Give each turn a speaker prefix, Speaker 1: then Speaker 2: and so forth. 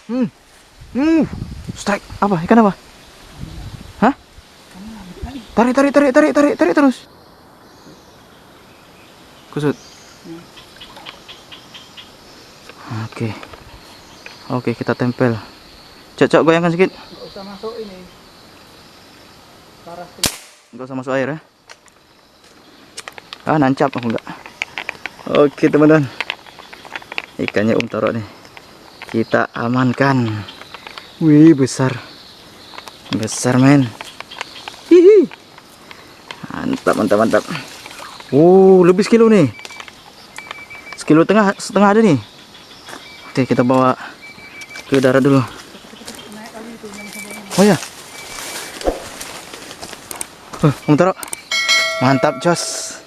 Speaker 1: Hmm. Strike. Apa? Ikan apa? Hah? Tarik terus. Kusut. Oke. Oke, kita tempel. Cok, goyangkan sedikit.
Speaker 2: Nggak usah masuk ini. Paras.
Speaker 1: Enggak usah masuk air ya. Ah, nancap aku enggak. Oke, teman-teman. Ikannya taruh nih. Kita amankan. Wih, besar. Besar, men. Hihi. Mantap. Lebih sekilo nih. Setengah ada nih. Oke, kita bawa ke darat dulu. Oh ya. Taruh. Mantap, Jos.